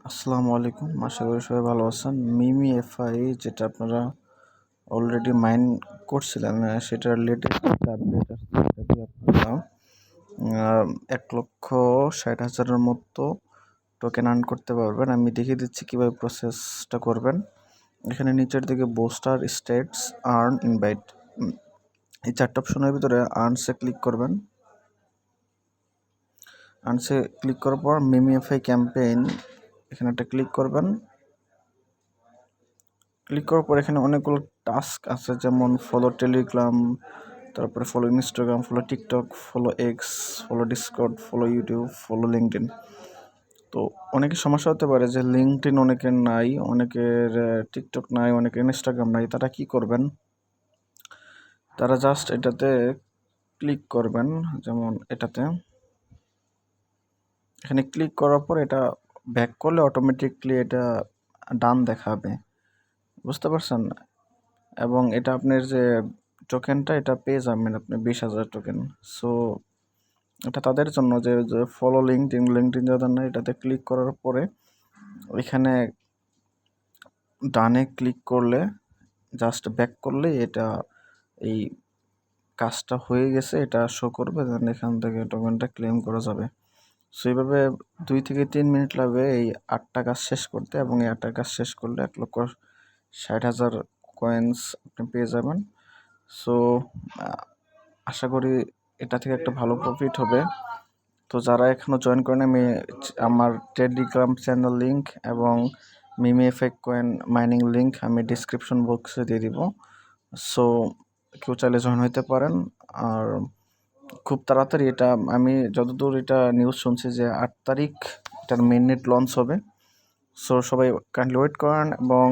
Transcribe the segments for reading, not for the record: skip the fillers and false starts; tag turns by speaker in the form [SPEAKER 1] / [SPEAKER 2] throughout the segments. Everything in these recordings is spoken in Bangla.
[SPEAKER 1] আসসালামু আলাইকুম, আশা করি সবাই ভালো আছেন। মিমি এফআই যেটা আপনারা অলরেডি মাইন করছিলেন, সেটার লেটেস্ট আপডেট আসছে। এটা দিয়ে আপনারা 1,60,000-এর মতো টোকেন আর্ন করতে পারবেন। আমি দেখিয়ে দিচ্ছি কীভাবে প্রসেসটা করবেন। এখানে নিচের দিকে বুস্টার, স্টেটস, আর্ন, ইনভাইট, এই চারটা অপশনের ভিতরে আর্নসে ক্লিক করবেন। আর্নসে ক্লিক করার পর মিমি এফআই ক্যাম্পেইন এখানে একটা ক্লিক করবেন। ক্লিক করার পর এখানে অনেকগুলো টাস্ক আছে, যেমন ফলো টেলিগ্রাম, তারপরে follow Instagram, follow TikTok, follow x, follow Discord, follow YouTube, follow LinkedIn. তো অনেকের সমস্যা হতে পারে যে লিঙ্কডইন অনেকের নাই, অনেকের টিকটক নাই, অনেকের ইনস্টাগ্রাম নাই। তারা কি করবেন? তারা জাস্ট এটাতে ক্লিক করবেন, যেমন এটাতে। এখানে ক্লিক করার পর এটা ব্যাক করলে অটোমেটিকলি এটা ডান দেখাবে, বুঝতে পারছেন? এবং এটা আপনার যে টোকেনটা এটা পেয়ে যাবেন আপনি 20,000 টোকেন। সো এটা তাদের জন্য যে ফলো লিঙ্কডইন যাদের না, এটাতে ক্লিক করার পরে ওইখানে ডানে ক্লিক করলে জাস্ট ব্যাক করলে এটা এই কাজটা হয়ে গেছে এটা শো করবে, দেন এখান থেকে টোকেনটা ক্লেম করা যাবে। সো এইভাবে 2 থেকে 3 মিনিট লাগবে এই 8টা কাজ শেষ করতে, এবং এই 8টা কাজ শেষ করলে 1,60,000 কয়েন্স আপনি পেয়ে যাবেন। সো আশা করি এটা থেকে একটা ভালো প্রফিট হবে। তো যারা এখনও জয়েন করেন, আমি আমার টেলিগ্রাম চ্যানেল লিঙ্ক এবং মিমি এফআই কয়েন মাইনিং লিঙ্ক আমি ডিসক্রিপশন বক্সে দিয়ে দিব। সো কেউ চাইলে জয়েন হতে পারেন। আর খুব তাড়াতাড়ি এটা, আমি যতদূর এটা নিউজ শুনছি যে 8 তারিখ এটার মেইননেট লঞ্চ হবে। সো সবাই কাইন্ডলি ওয়েট করেন এবং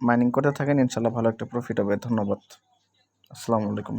[SPEAKER 1] মাইনিং করতে থাকেন, ইনশাল্লাহ ভালো একটা প্রফিট হবে। ধন্যবাদ। আসসালামু আলাইকুম।